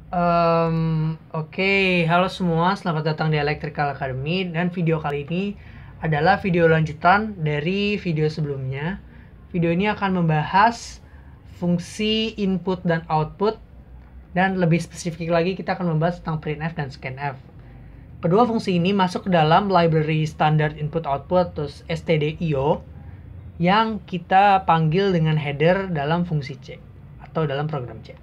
Oke, halo semua, selamat datang di Electrical Academy. Dan video kali ini adalah video lanjutan dari video sebelumnya. Video ini akan membahas fungsi input dan output, dan lebih spesifik lagi kita akan membahas tentang printf dan scanf. Kedua fungsi ini masuk ke dalam library standard input output atau stdio yang kita panggil dengan header dalam fungsi C atau dalam program C.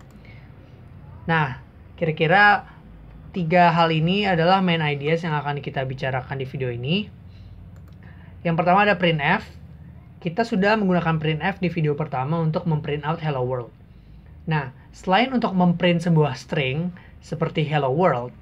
Nah, kira-kira tiga hal ini adalah main ideas yang akan kita bicarakan di video ini. Yang pertama ada printf. Kita sudah menggunakan printf di video pertama untuk memprint out hello world. Nah, selain untuk memprint sebuah string seperti hello world,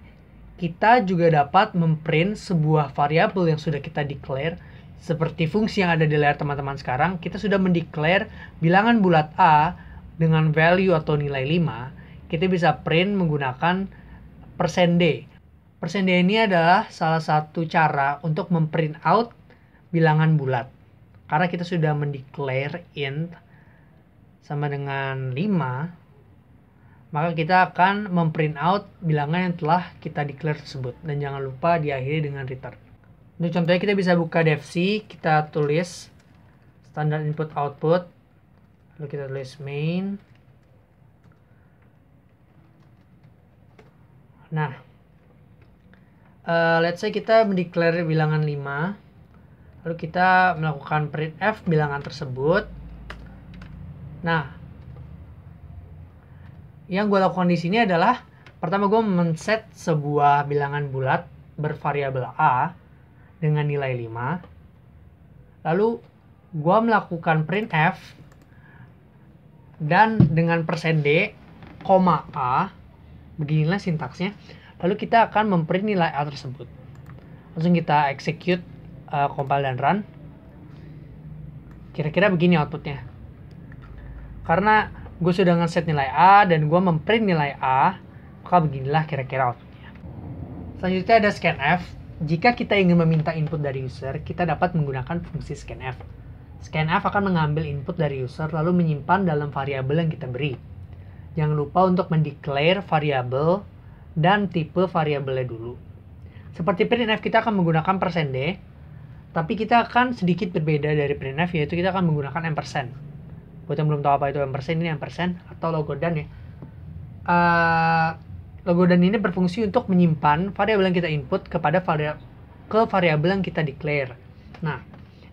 kita juga dapat memprint sebuah variabel yang sudah kita declare seperti fungsi yang ada di layar teman-teman sekarang. Kita sudah mendeclare bilangan bulat A dengan value atau nilai 5. Kita bisa print menggunakan %d. %d ini adalah salah satu cara untuk memprint out bilangan bulat. Karena kita sudah mendeclare int sama dengan 5, maka kita akan memprint out bilangan yang telah kita declare tersebut. Dan jangan lupa diakhiri dengan return. Untuk contohnya kita bisa buka devc, kita tulis standard input output, lalu kita tulis main. Nah, let's say kita mendeclare bilangan 5, lalu kita melakukan printf bilangan tersebut. Nah, yang gue lakukan di sini adalah pertama gue men-set sebuah bilangan bulat bervariabel a dengan nilai 5. Lalu gue melakukan printf dan dengan %d, a. Beginilah sintaksnya. Lalu kita akan memprint nilai A tersebut. Langsung kita execute, compile dan run. Kira-kira begini outputnya. Karena gue sudah nge-set nilai A dan gue memprint nilai A, maka beginilah kira-kira outputnya. Selanjutnya ada scanf. Jika kita ingin meminta input dari user, kita dapat menggunakan fungsi scanf. Scanf akan mengambil input dari user lalu menyimpan dalam variabel yang kita beri. Jangan lupa untuk mendeclare variabel dan tipe variabelnya dulu. Seperti printf kita akan menggunakan %d, tapi kita akan sedikit berbeda dari printf, yaitu kita akan menggunakan ampersand. Buat yang belum tahu apa itu ampersand, ini ampersand atau logodan ya. Logodan ini berfungsi untuk menyimpan variabel yang kita input kepada variabel yang kita declare. Nah,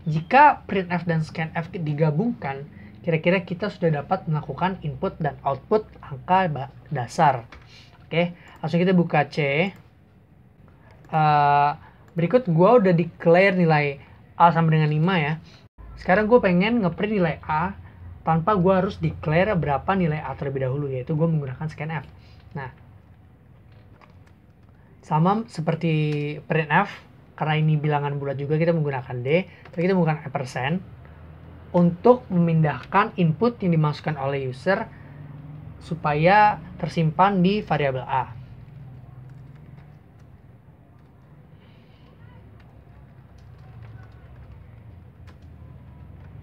jika printf dan scanf digabungkan, kira-kira kita sudah dapat melakukan input dan output angka dasar. Oke, langsung kita buka C. Berikut gue udah declare nilai A sama dengan 5 ya. Sekarang gue pengen ngeprint nilai A tanpa gue harus declare berapa nilai A terlebih dahulu, yaitu gue menggunakan scanf. Nah, sama seperti printf, karena ini bilangan bulat juga kita menggunakan D, tapi kita menggunakan ampersand untuk memindahkan input yang dimasukkan oleh user supaya tersimpan di variabel A.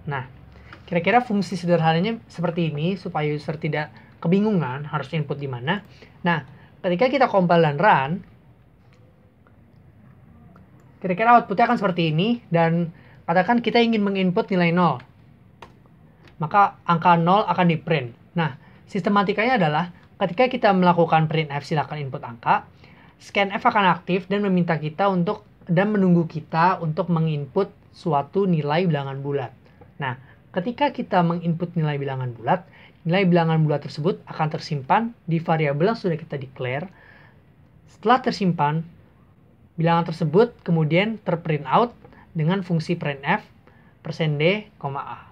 Nah, kira-kira fungsi sederhananya seperti ini supaya user tidak kebingungan harus input di mana. Nah, ketika kita compile dan run, kira-kira outputnya akan seperti ini, dan katakan kita ingin menginput nilai 0. Maka angka 0 akan di print. Nah, sistematikanya adalah ketika kita melakukan printf silakan input angka, scanf akan aktif dan meminta kita untuk dan menunggu kita untuk menginput suatu nilai bilangan bulat. Nah, ketika kita menginput nilai bilangan bulat tersebut akan tersimpan di variabel yang sudah kita declare. Setelah tersimpan, bilangan tersebut kemudian terprint out dengan fungsi printf %d, a.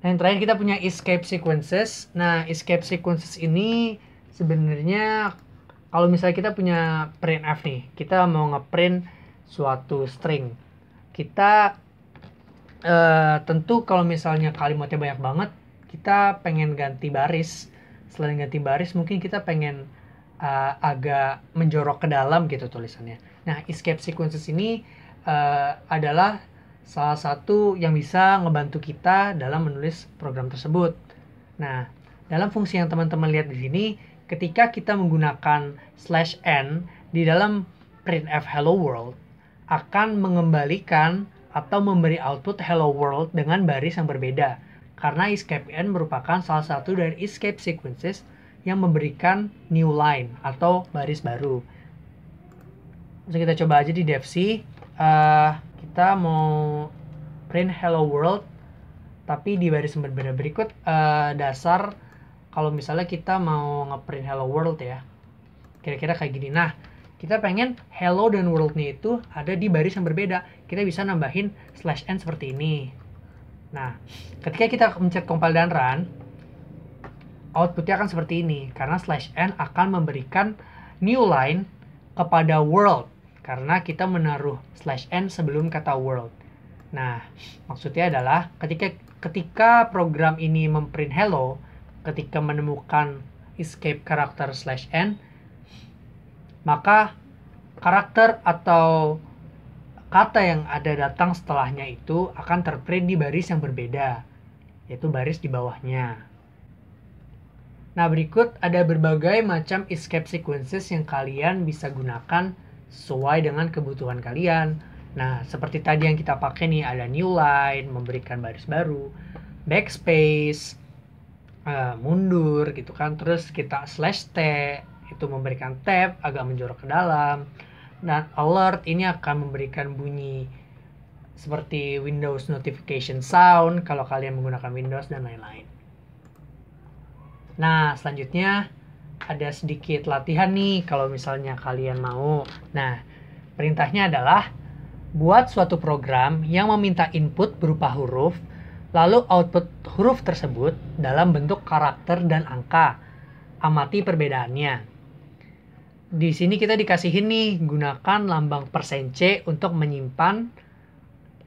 Yang terakhir kita punya escape sequences. Nah, escape sequences ini sebenarnya kalau misalnya kita punya printf nih, kita mau ngeprint suatu string. Kita tentu kalau misalnya kalimatnya banyak banget, kita pengen ganti baris. Selain ganti baris, mungkin kita pengen agak menjorok ke dalam gitu tulisannya. Nah, escape sequences ini adalah salah satu yang bisa ngebantu kita dalam menulis program tersebut. Nah, dalam fungsi yang teman-teman lihat di sini, ketika kita menggunakan /n di dalam printf hello world akan mengembalikan atau memberi output hello world dengan baris yang berbeda. Karena escape n merupakan salah satu dari escape sequences yang memberikan new line atau baris baru. Jadi kita coba aja di devc, kita mau print hello world tapi di baris yang berbeda. Berikut dasar kalau misalnya kita mau ngeprint hello world ya, kira-kira kayak gini. Nah, kita pengen hello dan world-nya itu ada di baris yang berbeda. Kita bisa nambahin /n seperti ini. Nah, ketika kita mencet compile dan run, outputnya akan seperti ini. Karena /n akan memberikan new line kepada world. Karena kita menaruh /n sebelum kata world. Nah, maksudnya adalah ketika program ini memprint hello, ketika menemukan escape karakter /n, maka karakter atau kata yang ada datang setelahnya itu akan terprint di baris yang berbeda, yaitu baris di bawahnya. Nah, berikut ada berbagai macam escape sequences yang kalian bisa gunakan sesuai dengan kebutuhan kalian. Nah, seperti tadi yang kita pakai nih, ada new line, memberikan baris baru, backspace, mundur gitu kan, terus kita /t, itu memberikan tab agak menjorok ke dalam, dan alert ini akan memberikan bunyi seperti Windows notification sound kalau kalian menggunakan Windows dan lain-lain. Nah, selanjutnya ada sedikit latihan nih kalau misalnya kalian mau. Nah, perintahnya adalah buat suatu program yang meminta input berupa huruf, lalu output huruf tersebut dalam bentuk karakter dan angka. Amati perbedaannya. Di sini kita dikasihin nih, gunakan lambang %C untuk menyimpan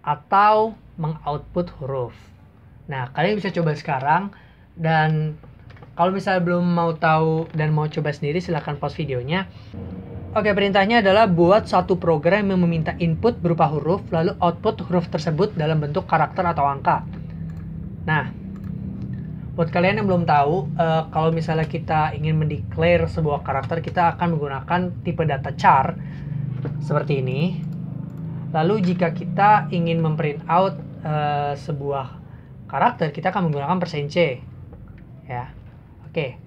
atau mengoutput huruf. Nah, kalian bisa coba sekarang, dan kalau misalnya belum mau tahu dan mau coba sendiri, silahkan pause videonya. Oke, perintahnya adalah buat satu program yang meminta input berupa huruf, lalu output huruf tersebut dalam bentuk karakter atau angka. Nah, buat kalian yang belum tahu, kalau misalnya kita ingin mendeclare sebuah karakter, kita akan menggunakan tipe data char seperti ini. Lalu jika kita ingin memprint out sebuah karakter, kita akan menggunakan %C. Ya, oke.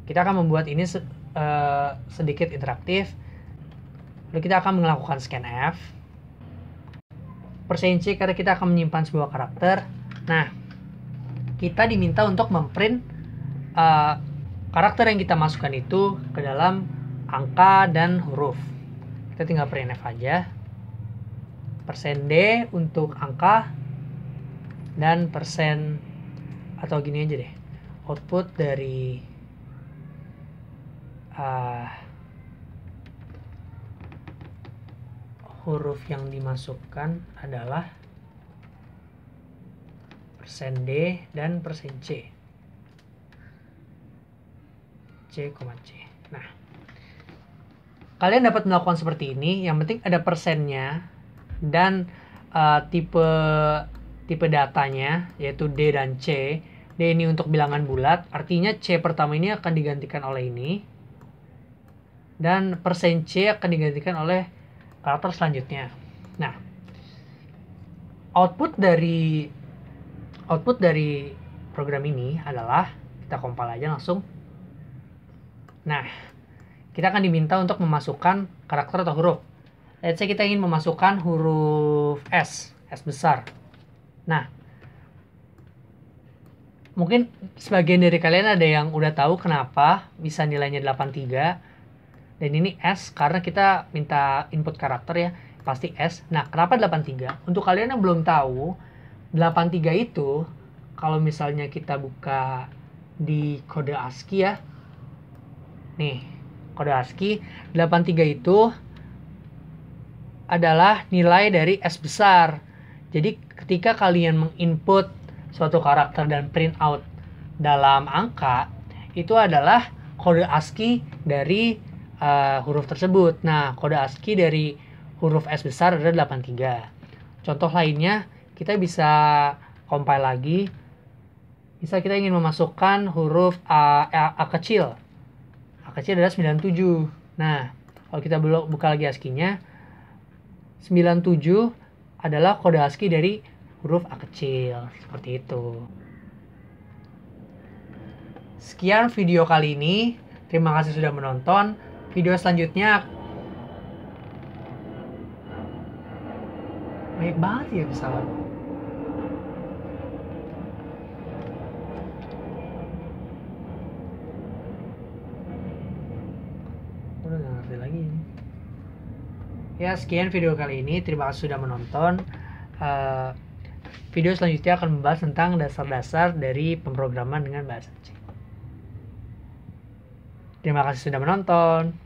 Kita akan membuat ini sedikit interaktif. Lalu kita akan melakukan scanf. %C karena kita akan menyimpan sebuah karakter. Nah, kita diminta untuk memprint karakter yang kita masukkan itu ke dalam angka dan huruf. Kita tinggal printf aja. %D untuk angka dan atau gini aja deh. Output dari huruf yang dimasukkan adalah %D dan %C. C,C. Nah, kalian dapat melakukan seperti ini. Yang penting ada persennya dan tipe datanya, yaitu D dan C. D ini untuk bilangan bulat, artinya C pertama ini akan digantikan oleh ini, dan %C akan digantikan oleh karakter selanjutnya. Nah, output dari program ini adalah, kita compile aja langsung. Nah, kita akan diminta untuk memasukkan karakter atau huruf. Let's say kita ingin memasukkan huruf S besar. Nah, mungkin sebagian dari kalian ada yang udah tahu kenapa bisa nilainya 83. Dan ini S karena kita minta input karakter ya, pasti S. Nah, kenapa 83? Untuk kalian yang belum tahu, 83 itu kalau misalnya kita buka di kode ASCII ya. Nih, kode ASCII 83 itu adalah nilai dari S besar. Jadi ketika kalian menginput suatu karakter dan print out dalam angka, itu adalah kode ASCII dari huruf tersebut. Nah, kode ASCII dari huruf S besar adalah 83. Contoh lainnya, kita bisa compile lagi. Misal kita ingin memasukkan huruf A kecil. kecil adalah 97. Nah, kalau kita buka lagi ASCII-nya, 97 adalah kode ASCII dari huruf A kecil. Seperti itu. Sekian video kali ini. Terima kasih sudah menonton. Video selanjutnya banyak banget ya pesawat. Udah gak ngerti lagi ini. Ya, sekian video kali ini. Terima kasih sudah menonton. Video selanjutnya akan membahas tentang dasar-dasar dari pemrograman dengan bahasa C. Terima kasih sudah menonton.